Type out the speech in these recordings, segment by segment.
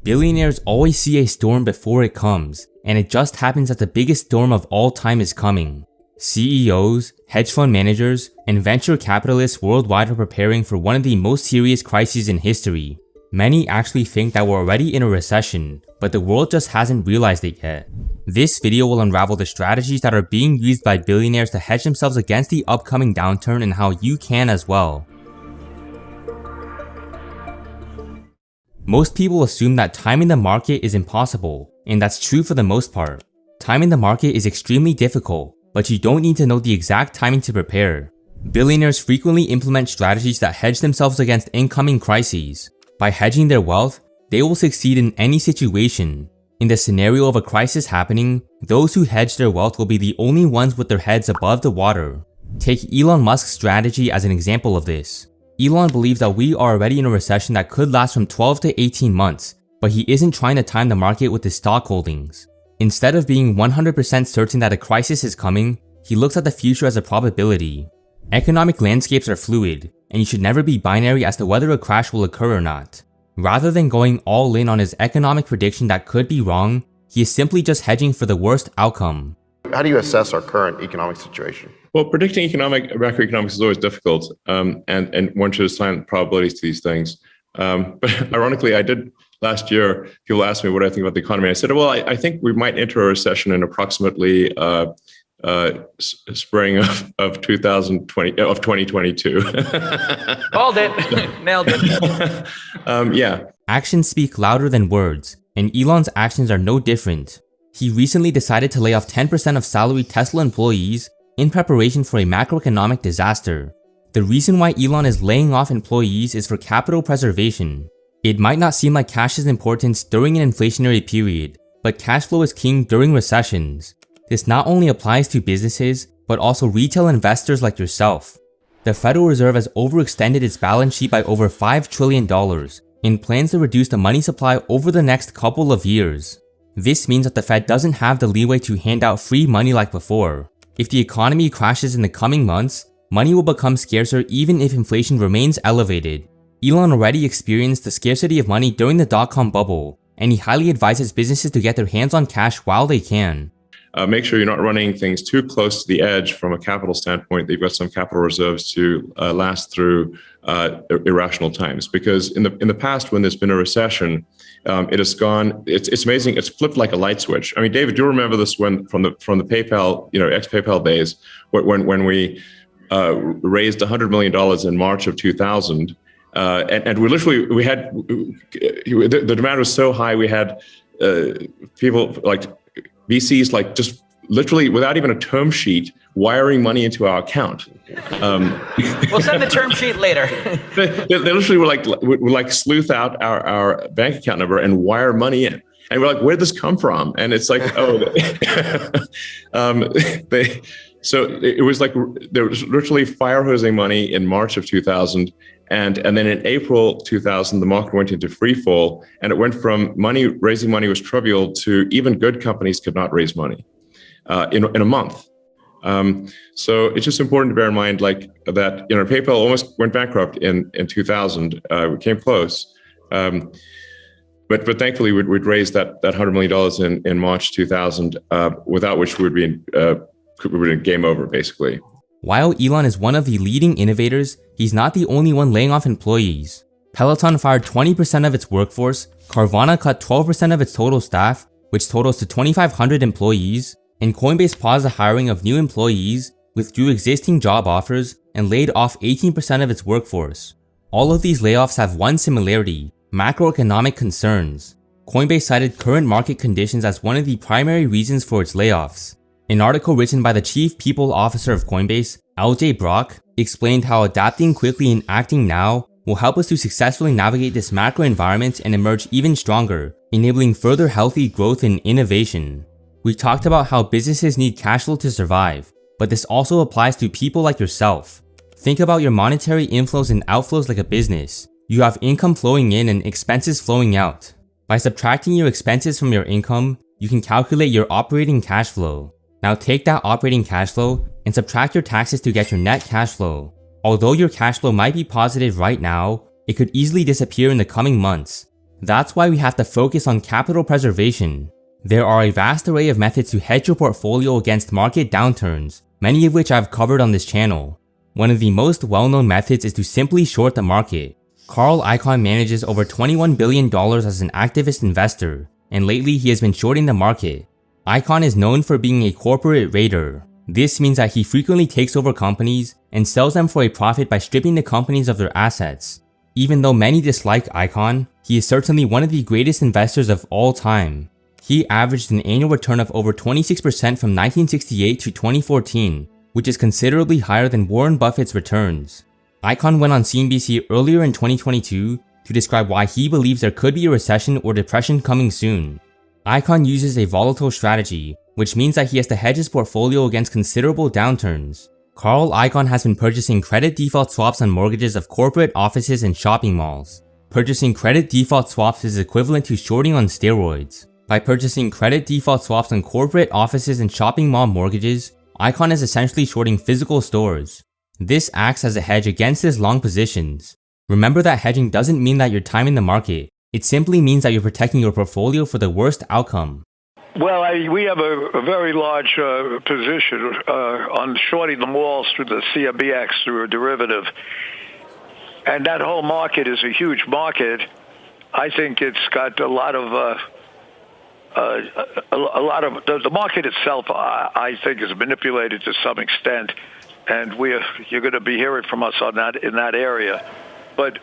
Billionaires always see a storm before it comes, and it just happens that the biggest storm of all time is coming. CEOs, hedge fund managers, and venture capitalists worldwide are preparing for one of the most serious crises in history. Many actually think that we're already in a recession, but the world just hasn't realized it yet. This video will unravel the strategies that are being used by billionaires to hedge themselves against the upcoming downturn and how you can as well. Most people assume that timing the market is impossible, and that's true for the most part. Timing the market is extremely difficult, but you don't need to know the exact timing to prepare. Billionaires frequently implement strategies that hedge themselves against incoming crises. By hedging their wealth, they will succeed in any situation. In the scenario of a crisis happening, those who hedge their wealth will be the only ones with their heads above the water. Take Elon Musk's strategy as an example of this. Elon believes that we are already in a recession that could last from 12 to 18 months, but he isn't trying to time the market with his stock holdings. Instead of being 100% certain that a crisis is coming, he looks at the future as a probability. Economic landscapes are fluid, and you should never be binary as to whether a crash will occur or not. Rather than going all in on his economic prediction that could be wrong, he is simply just hedging for the worst outcome. How do you assess our current economic situation? Well, predicting macroeconomics is always difficult, and one should assign probabilities to these things. But ironically, I did last year. People asked me what I think about the economy. I said, well, I think we might enter a recession in approximately spring of 2022. Called it. Nailed it. Yeah. Actions speak louder than words, and Elon's actions are no different. He recently decided to lay off 10% of salaried Tesla employees in preparation for a macroeconomic disaster. The reason why Elon is laying off employees is for capital preservation. It might not seem like cash's importance during an inflationary period, but cash flow is king during recessions. This not only applies to businesses, but also retail investors like yourself. The Federal Reserve has overextended its balance sheet by over $5 trillion and plans to reduce the money supply over the next couple of years. This means that the Fed doesn't have the leeway to hand out free money like before. If the economy crashes in the coming months, money will become scarcer even if inflation remains elevated. Elon already experienced the scarcity of money during the dot-com bubble, and he highly advises businesses to get their hands on cash while they can. Make sure you're not running things too close to the edge from a capital standpoint, that you've got some capital reserves to last through irrational times. Because in the past, when there's been a recession, it has gone. It's amazing. It's flipped like a light switch. I mean, David, do you remember this from the PayPal, ex-PayPal days, when we raised $100 million in March of 2000, and we had the demand was so high, we had people like VCs like just literally without even a term sheet wiring money into our account. We'll send the term sheet later. they literally would like sleuth out our bank account number and wire money in. And we're like, where'd this come from? And it's like, so it was like there was literally fire hosing money in March of 2000. And then in April 2000, the market went into free fall, and it went from raising money was trivial to even good companies could not raise money in a month. So it's just important to bear in mind like that, PayPal almost went bankrupt in 2000. We came close. But thankfully we'd raised that $100 million in March 2000, without which we would be in game over, basically. While Elon is one of the leading innovators, he's not the only one laying off employees. Peloton fired 20% of its workforce, Carvana cut 12% of its total staff, which totals to 2,500 employees, and Coinbase paused the hiring of new employees, withdrew existing job offers, and laid off 18% of its workforce. All of these layoffs have one similarity: macroeconomic concerns. Coinbase cited current market conditions as one of the primary reasons for its layoffs. An article written by the Chief People Officer of Coinbase, LJ Brock, explained how adapting quickly and acting now will help us to successfully navigate this macro environment and emerge even stronger, enabling further healthy growth and innovation. We talked about how businesses need cash flow to survive, but this also applies to people like yourself. Think about your monetary inflows and outflows like a business. You have income flowing in and expenses flowing out. By subtracting your expenses from your income, you can calculate your operating cash flow. Now take that operating cash flow and subtract your taxes to get your net cash flow. Although your cash flow might be positive right now, it could easily disappear in the coming months. That's why we have to focus on capital preservation. There are a vast array of methods to hedge your portfolio against market downturns, many of which I've covered on this channel. One of the most well-known methods is to simply short the market. Carl Icahn manages over $21 billion as an activist investor, and lately he has been shorting the market. Icahn is known for being a corporate raider. This means that he frequently takes over companies and sells them for a profit by stripping the companies of their assets. Even though many dislike Icahn, he is certainly one of the greatest investors of all time. He averaged an annual return of over 26% from 1968 to 2014, which is considerably higher than Warren Buffett's returns. Icahn went on CNBC earlier in 2022 to describe why he believes there could be a recession or depression coming soon. Icahn uses a volatile strategy, which means that he has to hedge his portfolio against considerable downturns. Carl Icahn has been purchasing credit default swaps on mortgages of corporate offices and shopping malls. Purchasing credit default swaps is equivalent to shorting on steroids. By purchasing credit default swaps on corporate offices and shopping mall mortgages, Icahn is essentially shorting physical stores. This acts as a hedge against his long positions. Remember that hedging doesn't mean that you're timing the market. It simply means that you're protecting your portfolio for the worst outcome. Well, we have a very large position on shorting the malls through the CMBX through a derivative. And that whole market is a huge market. I think it's got a lot of the market itself, I think, is manipulated to some extent. And you're going to be hearing from us on that in that area. But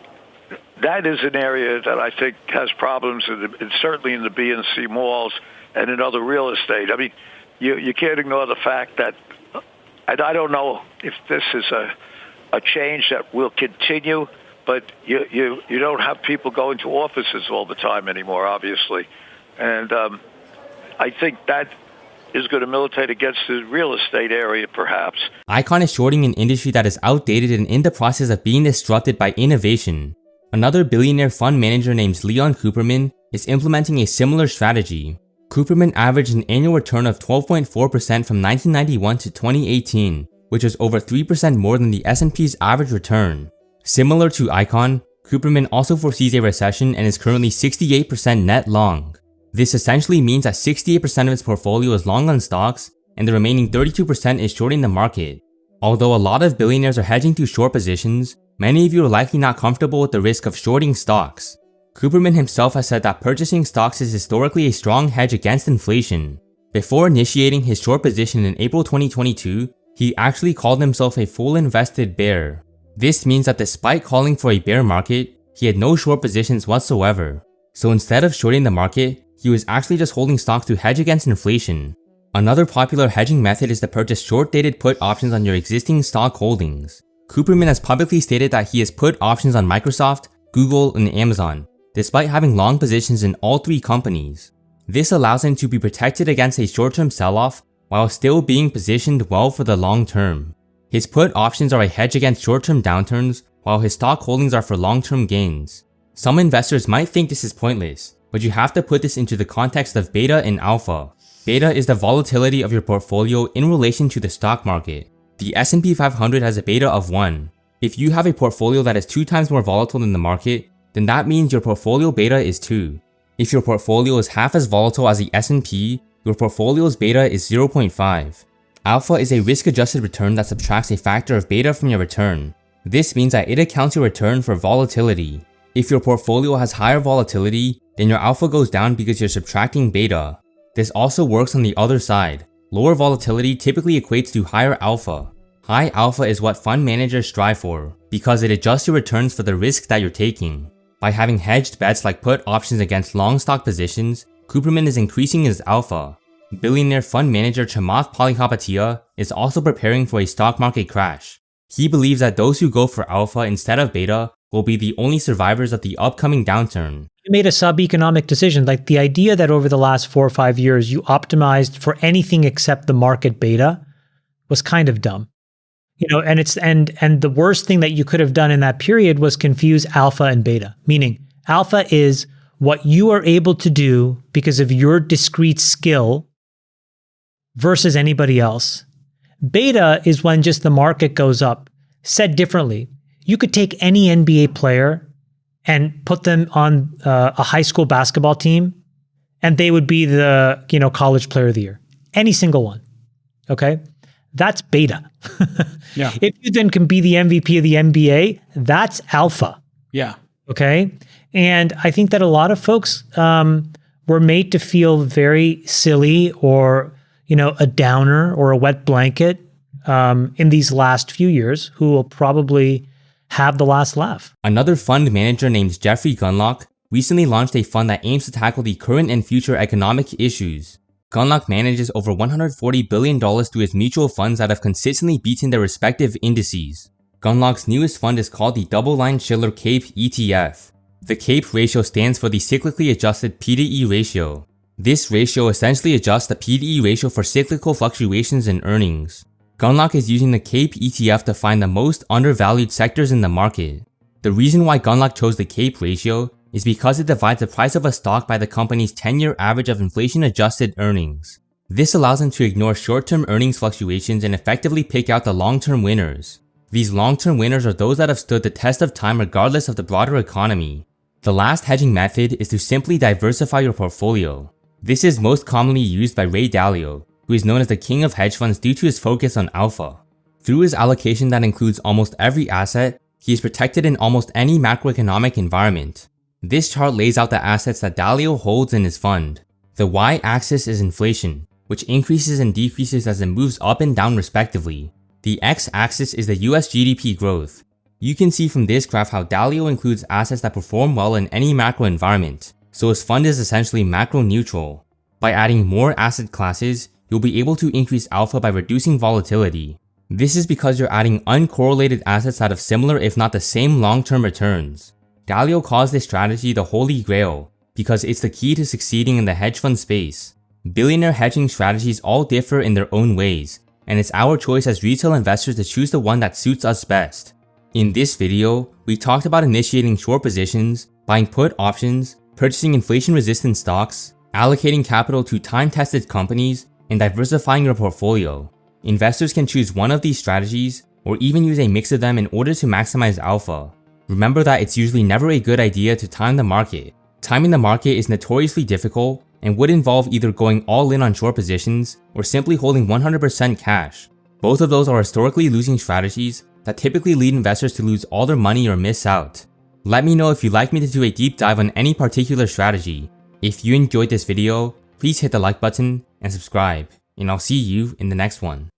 that is an area that I think has problems, and certainly in the B and C malls and in other real estate. I mean, you can't ignore the fact that, and I don't know if this is a change that will continue, but you don't have people going to offices all the time anymore, obviously. And I think that is going to militate against the real estate area, perhaps. Icahn is shorting an industry that is outdated and in the process of being disrupted by innovation. Another billionaire fund manager named Leon Cooperman is implementing a similar strategy. Cooperman averaged an annual return of 12.4% from 1991 to 2018, which was over 3% more than the S&P's average return. Similar to Icahn, Cooperman also foresees a recession and is currently 68% net long. This essentially means that 68% of its portfolio is long on stocks, and the remaining 32% is shorting the market. Although a lot of billionaires are hedging through short positions, many of you are likely not comfortable with the risk of shorting stocks. Cooperman himself has said that purchasing stocks is historically a strong hedge against inflation. Before initiating his short position in April 2022, he actually called himself a full invested bear. This means that despite calling for a bear market, he had no short positions whatsoever. So instead of shorting the market, he was actually just holding stocks to hedge against inflation. Another popular hedging method is to purchase short-dated put options on your existing stock holdings. Cooperman has publicly stated that he has put options on Microsoft, Google, and Amazon, despite having long positions in all three companies. This allows him to be protected against a short-term sell-off while still being positioned well for the long term. His put options are a hedge against short-term downturns, while his stock holdings are for long-term gains. Some investors might think this is pointless, but you have to put this into the context of beta and alpha. Beta is the volatility of your portfolio in relation to the stock market. The S&P 500 has a beta of 1. If you have a portfolio that is 2 times more volatile than the market, then that means your portfolio beta is 2. If your portfolio is half as volatile as the S&P, your portfolio's beta is 0.5. Alpha is a risk-adjusted return that subtracts a factor of beta from your return. This means that it accounts your return for volatility. If your portfolio has higher volatility, then your alpha goes down because you're subtracting beta. This also works on the other side. Lower volatility typically equates to higher alpha. High alpha is what fund managers strive for, because it adjusts your returns for the risk that you're taking. By having hedged bets like put options against long stock positions, Cooperman is increasing his alpha. Billionaire fund manager Chamath Palihapitiya is also preparing for a stock market crash. He believes that those who go for alpha instead of beta will be the only survivors of the upcoming downturn. You made a sub-economic decision, like the idea that over the last 4 or 5 years you optimized for anything except the market beta was kind of dumb. And the worst thing that you could have done in that period was confuse alpha and beta, meaning alpha is what you are able to do because of your discrete skill versus anybody else. Beta is when just the market goes up. Said differently, you could take any NBA player and put them on a high school basketball team, and they would be the, college player of the year. Any single one. Okay? That's beta. Yeah. If you then can be the MVP of the NBA, that's alpha. Yeah. Okay? And I think that a lot of folks were made to feel very silly or, a downer or a wet blanket in these last few years, who will probably have the last laugh. Another fund manager named Jeffrey Gundlach recently launched a fund that aims to tackle the current and future economic issues. Gundlach manages over $140 billion through his mutual funds that have consistently beaten their respective indices. Gundlach's newest fund is called the Double Line Shiller CAPE ETF. The CAPE ratio stands for the cyclically adjusted P/E ratio. This ratio essentially adjusts the P/E ratio for cyclical fluctuations in earnings. Gundlach is using the CAPE ETF to find the most undervalued sectors in the market. The reason why Gundlach chose the CAPE ratio is because it divides the price of a stock by the company's 10-year average of inflation-adjusted earnings. This allows them to ignore short-term earnings fluctuations and effectively pick out the long-term winners. These long-term winners are those that have stood the test of time regardless of the broader economy. The last hedging method is to simply diversify your portfolio. This is most commonly used by Ray Dalio, who is known as the king of hedge funds due to his focus on alpha. Through his allocation that includes almost every asset, he is protected in almost any macroeconomic environment. This chart lays out the assets that Dalio holds in his fund. The y-axis is inflation, which increases and decreases as it moves up and down respectively. The x-axis is the US GDP growth. You can see from this graph how Dalio includes assets that perform well in any macro environment, so his fund is essentially macro neutral. By adding more asset classes, you'll be able to increase alpha by reducing volatility. This is because you're adding uncorrelated assets that have similar if not the same long-term returns. Dalio calls this strategy the holy grail because it's the key to succeeding in the hedge fund space. Billionaire hedging strategies all differ in their own ways, and it's our choice as retail investors to choose the one that suits us best. In this video, we talked about initiating short positions, buying put options, purchasing inflation-resistant stocks, allocating capital to time-tested companies, and diversifying your portfolio. Investors can choose one of these strategies or even use a mix of them in order to maximize alpha. Remember that it's usually never a good idea to time the market. Timing the market is notoriously difficult and would involve either going all in on short positions or simply holding 100% cash. Both of those are historically losing strategies that typically lead investors to lose all their money or miss out. Let me know if you'd like me to do a deep dive on any particular strategy. If you enjoyed this video, please hit the like button and subscribe, and I'll see you in the next one.